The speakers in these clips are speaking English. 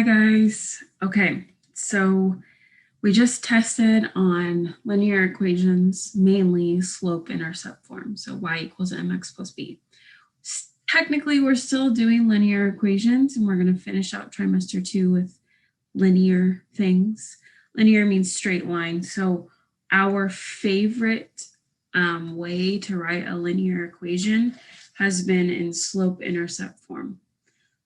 Hi guys. Okay, so we just tested on linear equations, mainly slope-intercept form. So y equals mx plus b. Technically, we're still doing linear equations, and we're going to finish out trimester 2 with linear things. Linear means straight line. So our favorite way to write a linear equation has been in slope-intercept form.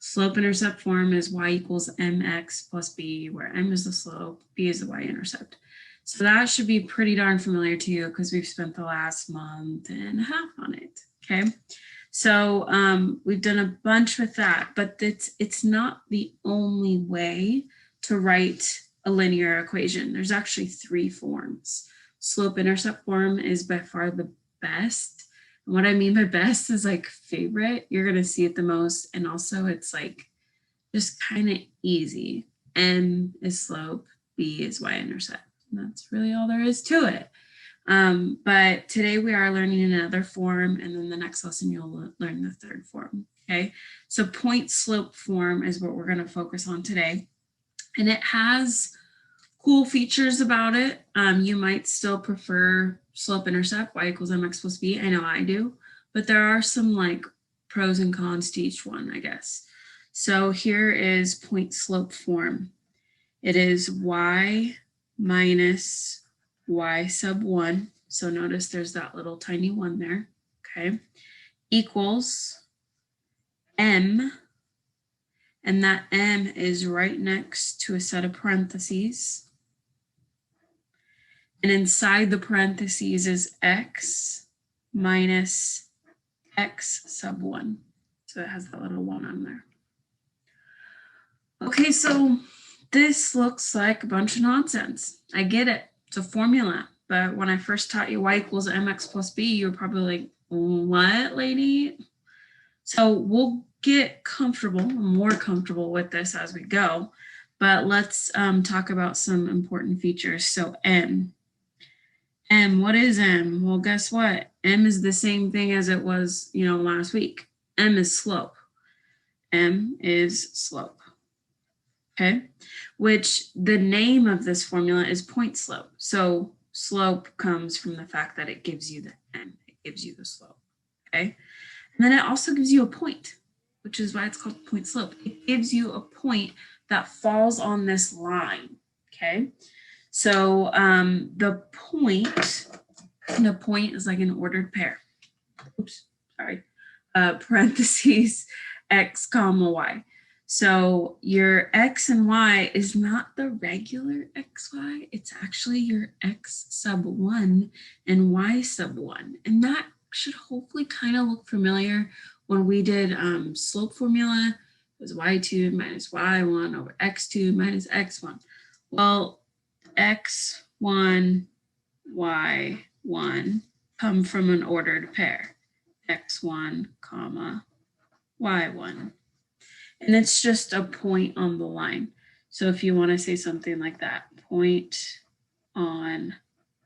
Slope-intercept form is y equals mx plus b, where m is the slope, b is the y-intercept. So that should be pretty darn familiar to you because we've spent the last month and a half on it, okay? So we've done a bunch with that, but it's not the only way to write a linear equation. There's actually 3 forms. Slope-intercept form is by far the best. And what I mean by best is like favorite. You're going to see it the most. And also it's like just kind of easy. M is slope, B is y-intercept. And that's really all there is to it. But today we are learning another form, and then the next lesson you'll learn the 3rd form, okay? So point slope form is what we're gonna focus on today. And it has cool features about it. You might still prefer slope intercept, y equals mx plus b. I know I do, but there are some like pros and cons to each one, I guess. So here is point slope form. It is y minus y sub 1. So notice there's that little tiny 1 there, okay, equals m, and that m is right next to a set of parentheses. And inside the parentheses is x minus x sub 1. So it has that little 1 on there. Okay, so this looks like a bunch of nonsense. I get it. It's a formula. But when I first taught you y equals mx plus b, you were probably like, what, lady? So we'll get comfortable, more comfortable with this as we go. But let's talk about some important features. So m, what is m? Well, guess what? M is the same thing as it was, last week. M is slope. M is slope. Okay, which the name of this formula is point slope. So slope comes from the fact that it gives you the m, it gives you the slope, okay? And then it also gives you a point, which is why it's called point slope. It gives you a point that falls on this line, okay? So the point is like an ordered pair. Oops, sorry. Parentheses x comma y. So your x and y is not the regular xy, it's actually your x sub 1 and y sub 1. And that should hopefully kind of look familiar when we did slope formula. It was y2 minus y1 over x2 minus x1. Well, x1, y1 come from an ordered pair, x1 comma y1. And it's just a point on the line. So if you want to say something like that, point on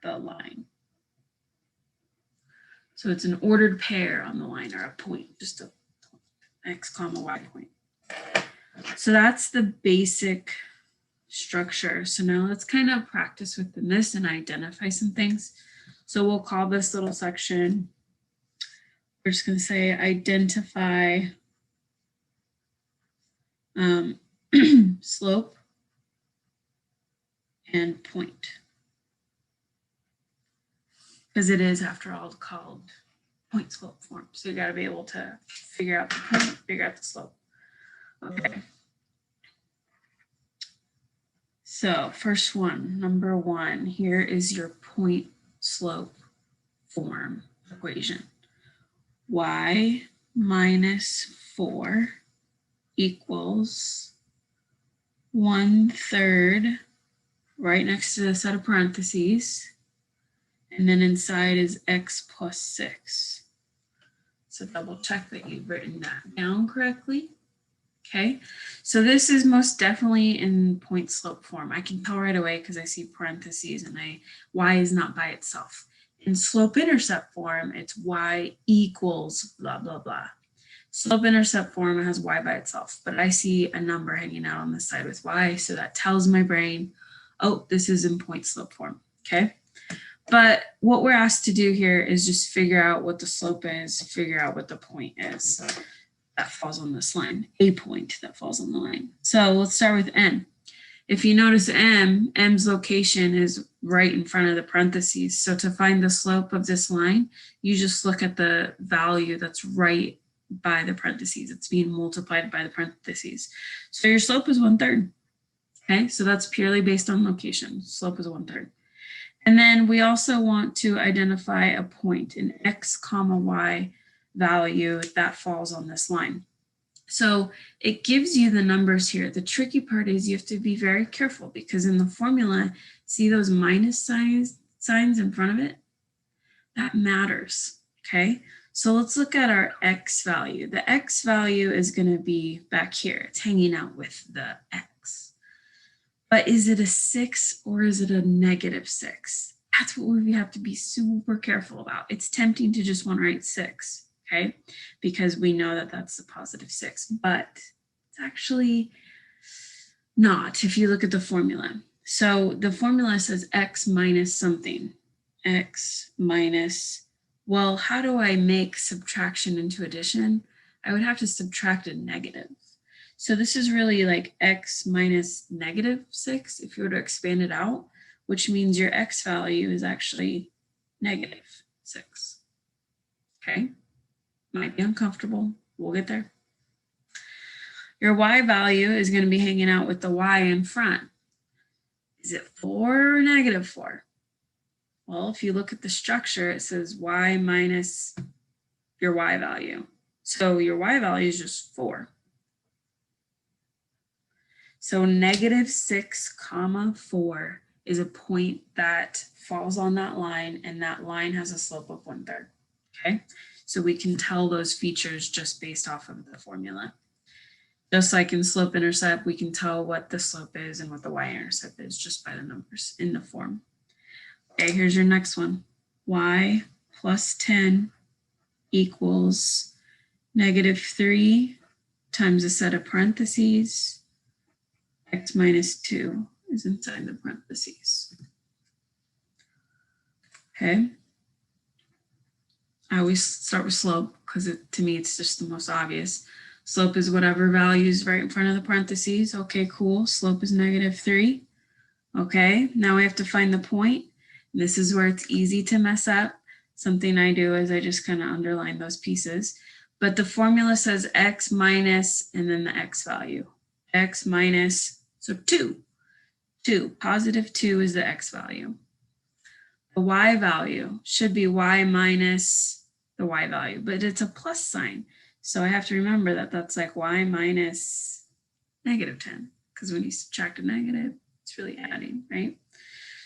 the line. So it's an ordered pair on the line, or a point, just a x comma y point. So that's the basic structure. So now let's kind of practice within this and identify some things. So we'll call this little section, we're just going to say identify slope and point, because it is, after all, called point slope form. So you got to be able to figure out the point, figure out the slope. Okay. So first one, number 1, here is your point slope form equation. Y minus 4 equals 1/3 right next to the set of parentheses, and then inside is x plus 6. So double check that you've written that down correctly. Okay, so this is most definitely in point slope form. I can tell right away because I see parentheses and y is not by itself. In slope intercept form, it's y equals blah, blah, blah. Slope-intercept form has y by itself, but I see a number hanging out on the side with y, so that tells my brain, oh, this is in point slope form, okay? But what we're asked to do here is just figure out what the slope is, figure out what the point is that falls on this line, a point that falls on the line. So let's start with n. If you notice m's location is right in front of the parentheses. So to find the slope of this line, you just look at the value that's right by the parentheses. It's being multiplied by the parentheses. So your slope is 1/3. Okay, so that's purely based on location. Slope is 1/3. And then we also want to identify a point, an x comma y value that falls on this line. So it gives you the numbers here. The tricky part is you have to be very careful because in the formula, see those minus signs in front of it? That matters, okay? So let's look at our x value. The x value is going to be back here. It's hanging out with the x. But is it a 6 or is it a -6? That's what we have to be super careful about. It's tempting to just want to write 6. Okay, because we know that that's the +6, but it's actually not if you look at the formula. So the formula says x minus something, x minus, well, how do I make subtraction into addition? I would have to subtract a negative. So this is really like x minus -6 if you were to expand it out, which means your x value is actually -6. Okay. Might be uncomfortable. We'll get there. Your y value is going to be hanging out with the y in front. Is it 4 or -4? Well, if you look at the structure, it says y minus your y value. So your y value is just 4. So -6, 4 is a point that falls on that line, and that line has a slope of 1/3. Okay. So we can tell those features just based off of the formula. Just like in slope-intercept, we can tell what the slope is and what the y-intercept is just by the numbers in the form. Okay, here's your next one. Y plus 10 equals -3 times a set of parentheses. X minus 2 is inside the parentheses. Okay. I always start with slope because to me, it's just the most obvious. Slope is whatever value is right in front of the parentheses. Okay, cool. Slope is -3. Okay, now we have to find the point. This is where it's easy to mess up. Something I do is I just kind of underline those pieces. But the formula says x minus and then the x value. X minus, so 2. 2, +2 is the x value. The y value should be y minus the y value, but it's a plus sign. So I have to remember that that's like y minus -10, because when you subtract a negative, it's really adding, right?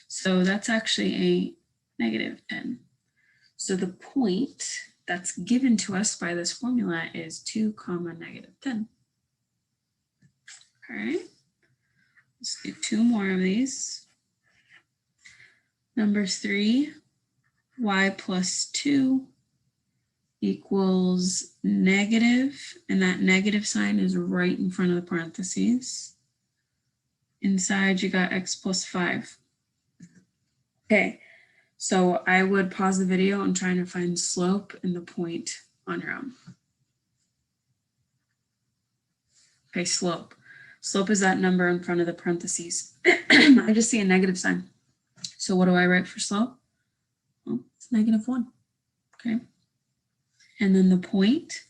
So that's actually a -10. So the point that's given to us by this formula is 2, -10. All right, let's do 2 more of these. Number 3, y plus 2 equals negative, and that negative sign is right in front of the parentheses. Inside you got x plus 5. Okay, so I would pause the video and try to find slope and the point on your own. Okay, slope. Slope is that number in front of the parentheses. I just see a negative sign. So what do I write for slope? Well, it's -1. Okay. And then the point.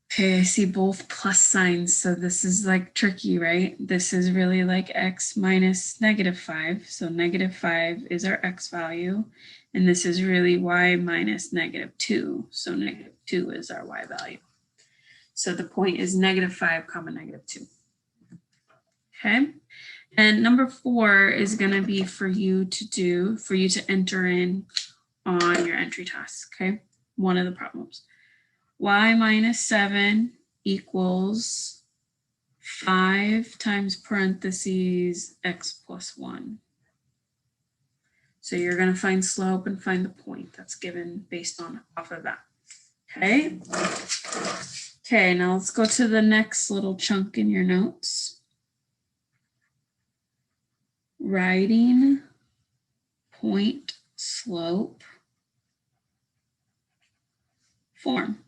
Okay, I see both plus signs. So this is like tricky, right? This is really like x minus -5. So -5 is our x value. And this is really y minus -2. So -2 is our y value. So the point is -5, -2. Okay. And number 4 is going to be for you to enter in on your entry task. Okay. One of the problems. Y minus 7 equals 5 times parentheses x plus 1. So you're going to find slope and find the point that's given based off of that. Okay. Okay, now let's go to the next little chunk in your notes. Writing point slope form.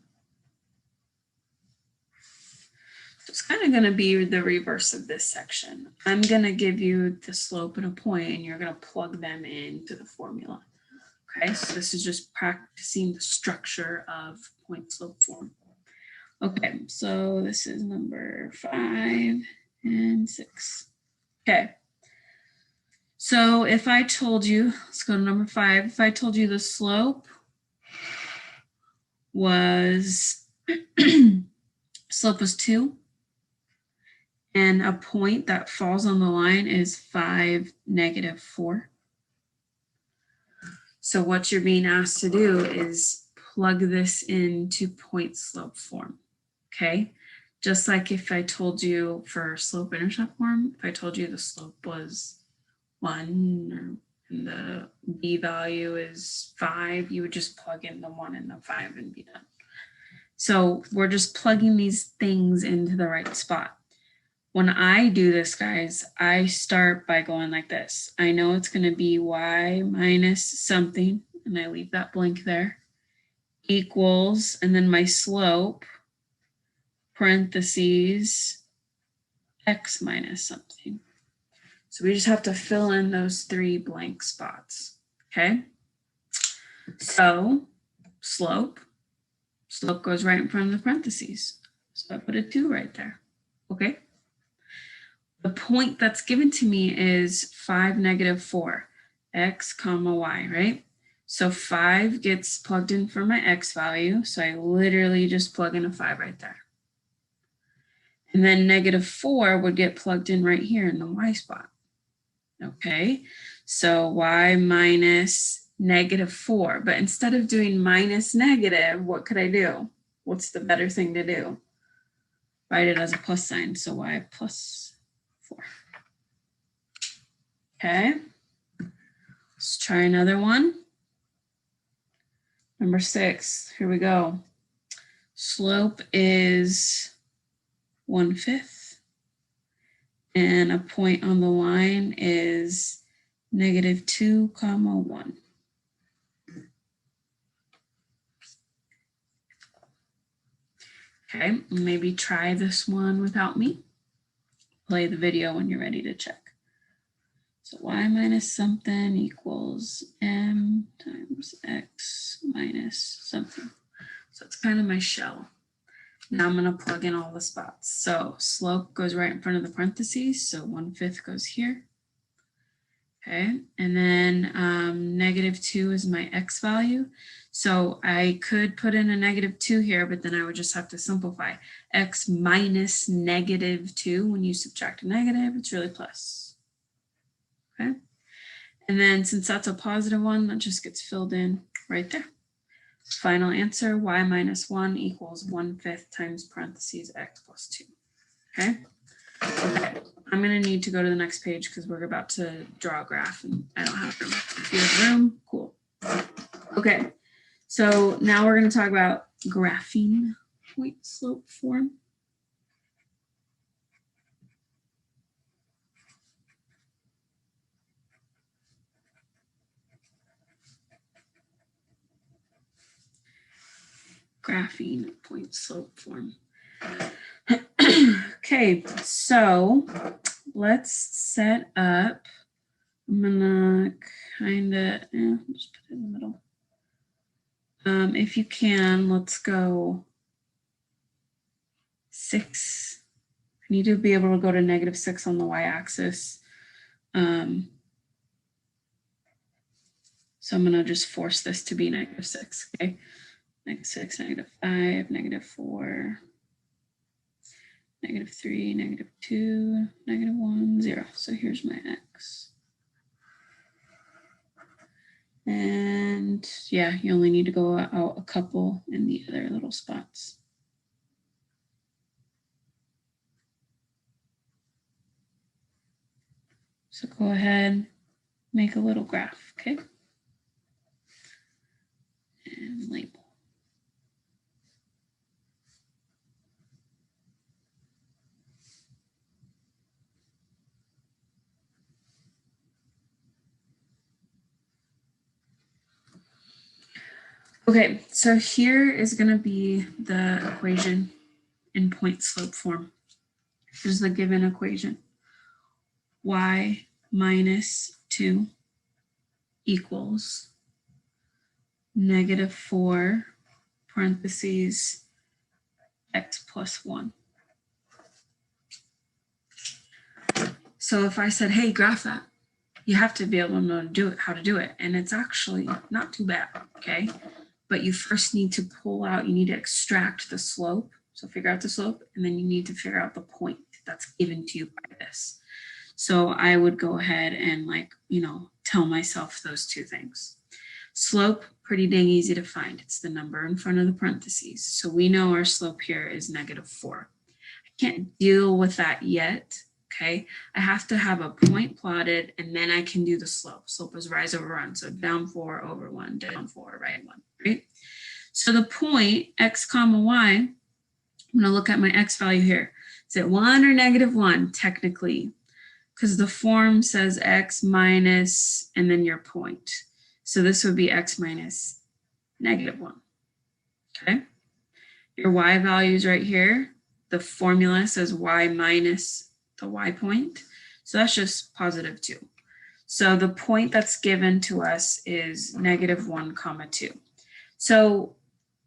So it's kind of going to be the reverse of this section. I'm going to give you the slope and a point, and you're going to plug them into the formula. Okay, so this is just practicing the structure of point slope form. Okay, so this is number 5 and 6. Okay. So if I told you, let's go to number 5. If I told you the slope was slope was 2, and a point that falls on the line is 5, -4. So what you're being asked to do is plug this into point slope form. Okay, just like if I told you for slope intercept form, if I told you the slope was 1 and the b value is 5, you would just plug in the 1 and the 5 and be done. So we're just plugging these things into the right spot. When I do this, guys, I start by going like this. I know it's going to be y minus something, and I leave that blank there, equals, and then my slope, parentheses, x minus something. So we just have to fill in those 3 blank spots, okay? So slope goes right in front of the parentheses. So I put a 2 right there, okay? The point that's given to me is 5, -4, x comma y, right? So 5 gets plugged in for my x value. So I literally just plug in a 5 right there. And then -4 would get plugged in right here in the y spot. Okay, so y minus -4. But instead of doing minus negative, what could I do? What's the better thing to do? Write it as a plus sign. So y plus 4. Okay, let's try another one. Number 6, here we go. Slope is 1/5. And a point on the line is -2, 1. Okay, maybe try this one without me. Play the video when you're ready to check. So y minus something equals m times x minus something. So it's kind of my shell. Now I'm going to plug in all the spots. So slope goes right in front of the parentheses. So 1/5 goes here. Okay, and then -2 is my x value. So I could put in a -2 here, but then I would just have to simplify. X minus -2, when you subtract a negative, it's really plus. Okay, and then since that's a positive one, that just gets filled in right there. Final answer, y minus 1 equals 1/5 times parentheses x plus 2. Okay. Okay, I'm going to need to go to the next page because we're about to draw a graph and I don't have room. If you have room, cool. Okay, so now we're going to talk about graphing point slope form. Graphing point slope form. Okay, so let's set up. I'm gonna kind of just put it in the middle. If you can, let's go 6. I need to be able to go to -6 on the y-axis. So I'm going to just force this to be -6. Okay, -6, -5, -4, -3, -2, -1, 0. So here's my x. And yeah, you only need to go out a couple in the other little spots. So go ahead, make a little graph, okay? And label. Okay, so here is going to be the equation in point slope form. Here's the given equation. Y minus 2 equals -4 parentheses x plus 1. So if I said, hey, graph that, you have to be able to know how to do it. And it's actually not too bad, okay? But you first need to you need to extract the slope. So figure out the slope, and then you need to figure out the point that's given to you by this. So I would go ahead and tell myself those two things. Slope, pretty dang easy to find. It's the number in front of the parentheses. So we know our slope here is -4. I can't deal with that yet, okay? I have to have a point plotted, and then I can do the slope. Slope is rise over run. So down 4 over 1, down 4, right 1, right? So the point, x comma y, I'm going to look at my x value here. Is it 1 or -1? Technically, because the form says x minus and then your point. So this would be x minus -1. Okay. Your y value is right here. The formula says y minus the y point. So that's just +2. So the point that's given to us is -1, 2. So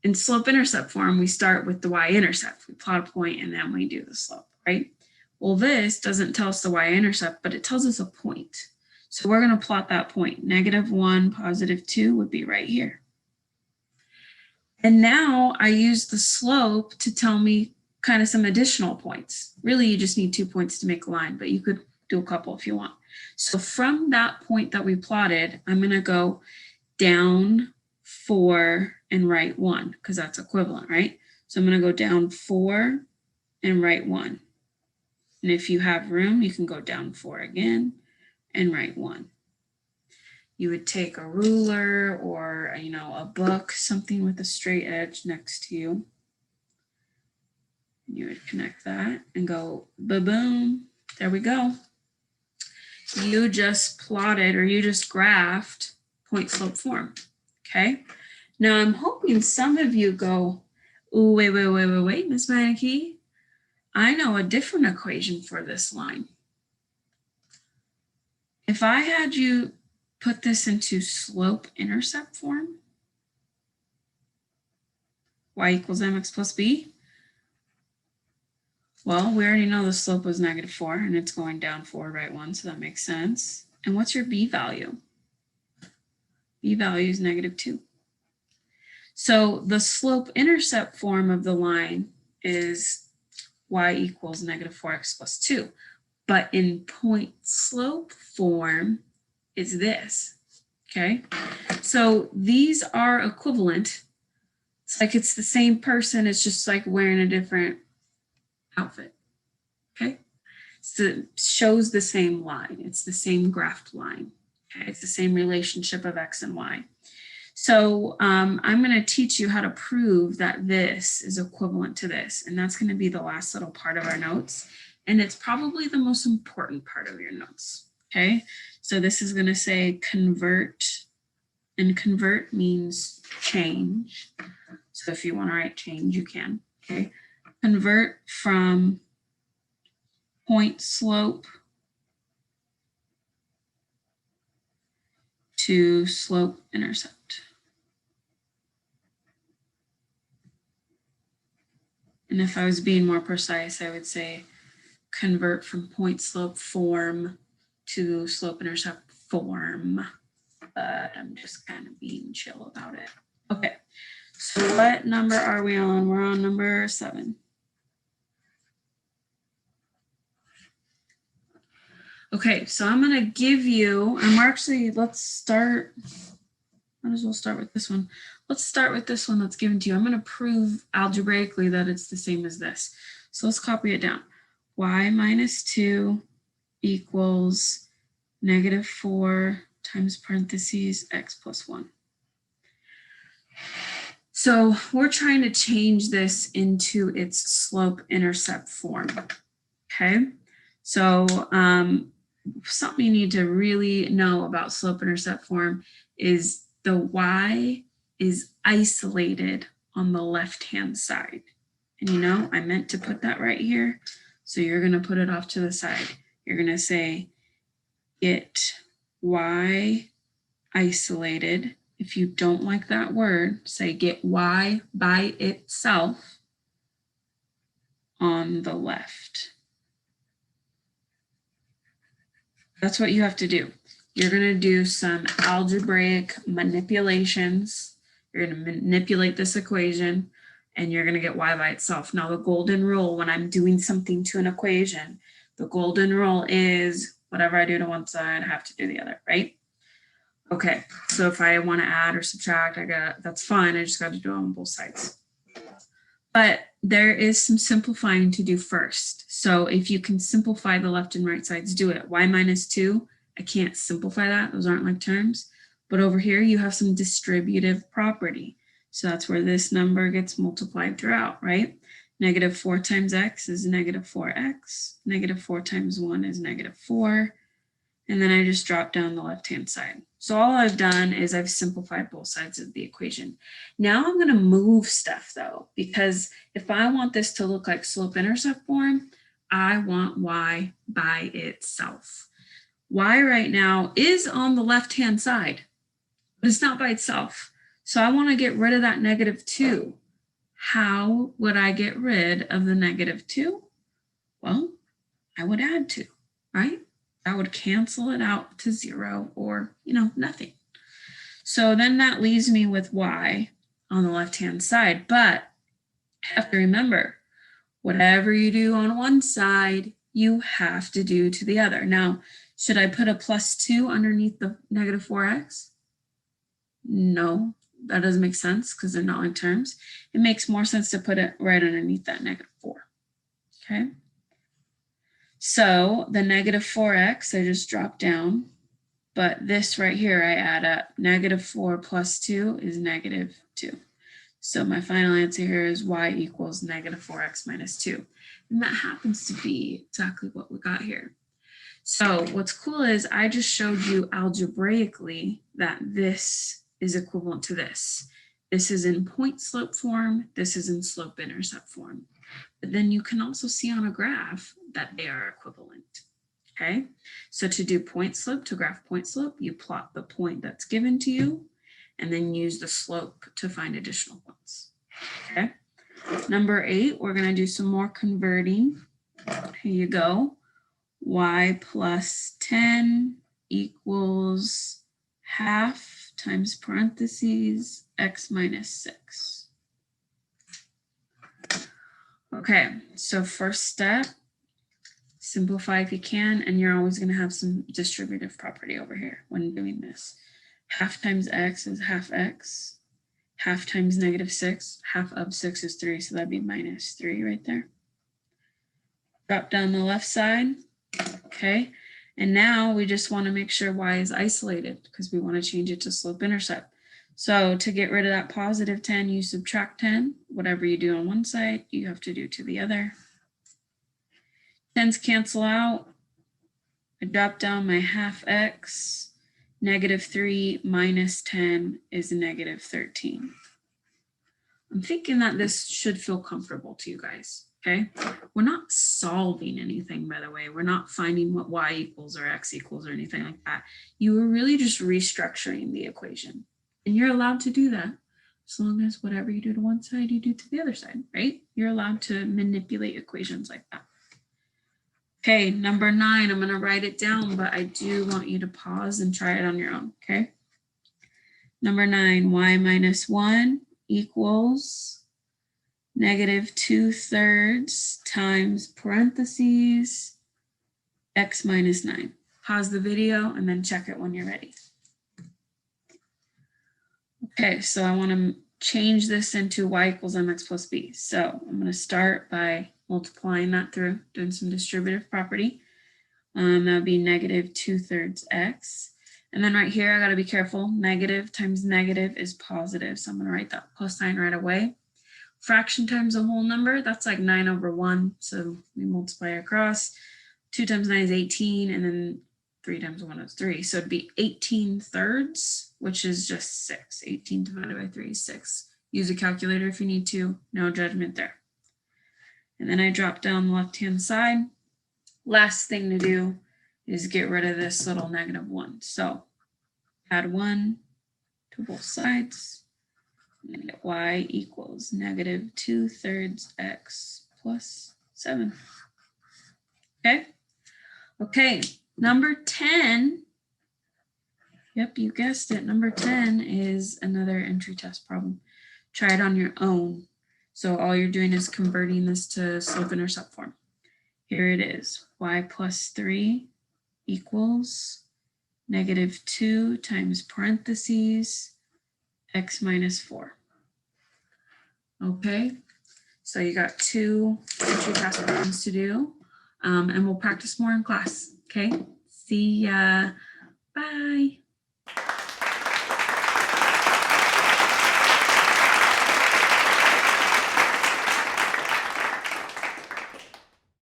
in slope-intercept form, we start with the y-intercept. We plot a point and then we do the slope, right? Well, this doesn't tell us the y-intercept, but it tells us a point. So we're going to plot that point. -1, +2 would be right here. And now I use the slope to tell me kind of some additional points. Really, you just need 2 points to make a line, but you could do a couple if you want. So from that point that we plotted, I'm going to go down 4 and right 1, because that's equivalent, right? So I'm going to go down 4 and right 1. And if you have room, you can go down 4 again and write 1. You would take a ruler or, a book, something with a straight edge next to you. You would connect that and go, ba-boom, there we go. You just plotted, or you just graphed point slope form, okay? Now I'm hoping some of you go, oh, wait, Ms. Meineke, I know a different equation for this line. If I had you put this into slope-intercept form, y equals mx plus b, well, we already know the slope was -4 and it's going down 4, right 1, so that makes sense. And what's your b value? B value is -2. So the slope-intercept form of the line is y equals -4x plus 2. But in point slope form is this, okay? So these are equivalent. It's like it's the same person, it's just like wearing a different outfit, okay? So it shows the same line. It's the same graphed line, okay? It's the same relationship of x and y. So I'm going to teach you how to prove that this is equivalent to this, and that's going to be the last little part of our notes. And it's probably the most important part of your notes, okay? So this is going to say convert, and convert means change. So if you want to write change, you can, okay? Convert from point slope to slope intercept. And if I was being more precise, I would say convert from point slope form to slope intercept form, but I'm just kind of being chill about it. Okay, so what number are we on? We're on number 7. Okay, so I'm going to give you, and we're actually, let's start, might as well start with this one. Let's start with this one that's given to you. I'm going to prove algebraically that it's the same as this. So let's copy it down. Y minus 2 equals -4 times parentheses x plus 1. So we're trying to change this into its slope-intercept form, okay? So something you need to really know about slope-intercept form is the y is isolated on the left-hand side. And you know, I meant to put that right here. So you're going to put it off to the side. You're going to say get y isolated. If you don't like that word, say get y by itself on the left. That's what you have to do. You're going to do some algebraic manipulations. You're going to manipulate this equation and you're going to get y by itself. Now, the golden rule when I'm doing something to an equation, the golden rule is whatever I do to one side, I have to do the other, right? Okay, so if I want to add or subtract, that's fine. I just got to do it on both sides. But there is some simplifying to do first. So if you can simplify the left and right sides, do it. Y minus 2, I can't simplify that. Those aren't like terms. But over here, you have some distributive property. So that's where this number gets multiplied throughout, right? Negative 4 times x is negative 4x. Negative 4 times 1 is negative 4. And then I just drop down the left-hand side. So all I've done is I've simplified both sides of the equation. Now I'm going to move stuff though, because if I want this to look like slope-intercept form, I want y by itself. Y right now is on the left-hand side, but it's not by itself. So I want to get rid of that negative 2. How would I get rid of the negative 2? Well, I would add 2, right? I would cancel it out to 0 or, nothing. So then that leaves me with y on the left-hand side. But I have to remember, whatever you do on one side, you have to do to the other. Now, should I put a plus 2 underneath the negative 4x? No, that doesn't make sense because they're not like terms. It makes more sense to put it right underneath that negative 4. Okay. So the negative 4x, I just drop down, but this right here, I add up. Negative 4 plus 2 is negative 2. So my final answer here is y equals negative 4x minus 2. And that happens to be exactly what we got here. So what's cool is I just showed you algebraically that this is equivalent to this. This is in point slope form. This is in slope intercept form. But then you can also see on a graph that they are equivalent. Okay, so to do point slope, to graph point slope, you plot the point that's given to you and then use the slope to find additional points. Okay, number 8, we're going to do some more converting. Here you go. Y plus 10 equals half times parentheses x minus 6. Okay, so first step, simplify if you can, and you're always going to have some distributive property over here when doing this. Half times x is half x. Half times negative 6, half of 6 is 3, so that'd be minus 3 right there. Drop down the left side, okay? And now we just want to make sure y is isolated because we want to change it to slope-intercept. So to get rid of that positive 10, you subtract 10. Whatever you do on one side, you have to do to the other. 10s cancel out. I drop down my half x. Negative 3 minus 10 is negative 13. I'm thinking that this should feel comfortable to you guys, okay? We're not solving anything, by the way. We're not finding what y equals or x equals or anything like that. You were really just restructuring the equation. And you're allowed to do that as long as whatever you do to one side, you do to the other side, right? You're allowed to manipulate equations like that. Okay, number 9, I'm going to write it down, but I do want you to pause and try it on your own, okay? Number 9, y minus 1 equals negative 2/3 times parentheses x minus 9. Pause the video and then check it when you're ready. Okay, so I want to change this into y equals mx plus b. So I'm going to start by multiplying that through, doing some distributive property. That would be negative 2/3 x. And then right here, I got to be careful. Negative times negative is positive. So I'm going to write that plus sign right away. Fraction times a whole number, that's like 9/1. So we multiply across. 2 times 9 is 18. And then 3 times 1 is 3. So it'd be 18 thirds, which is just 6. 18 divided by 3 is 6. Use a calculator if you need to. No judgment there. And then I drop down the left-hand side. Last thing to do is get rid of this little -1. So add 1 to both sides. And get y equals -2/3 x plus 7. Okay. Okay. Number 10. Yep, you guessed it. Number 10 is another entry test problem. Try it on your own. So all you're doing is converting this to slope-intercept form. Here it is. Y plus 3 equals -2 times parentheses x minus 4. Okay, so you got 2 entry task problems to do, and we'll practice more in class. Okay, see ya. Bye.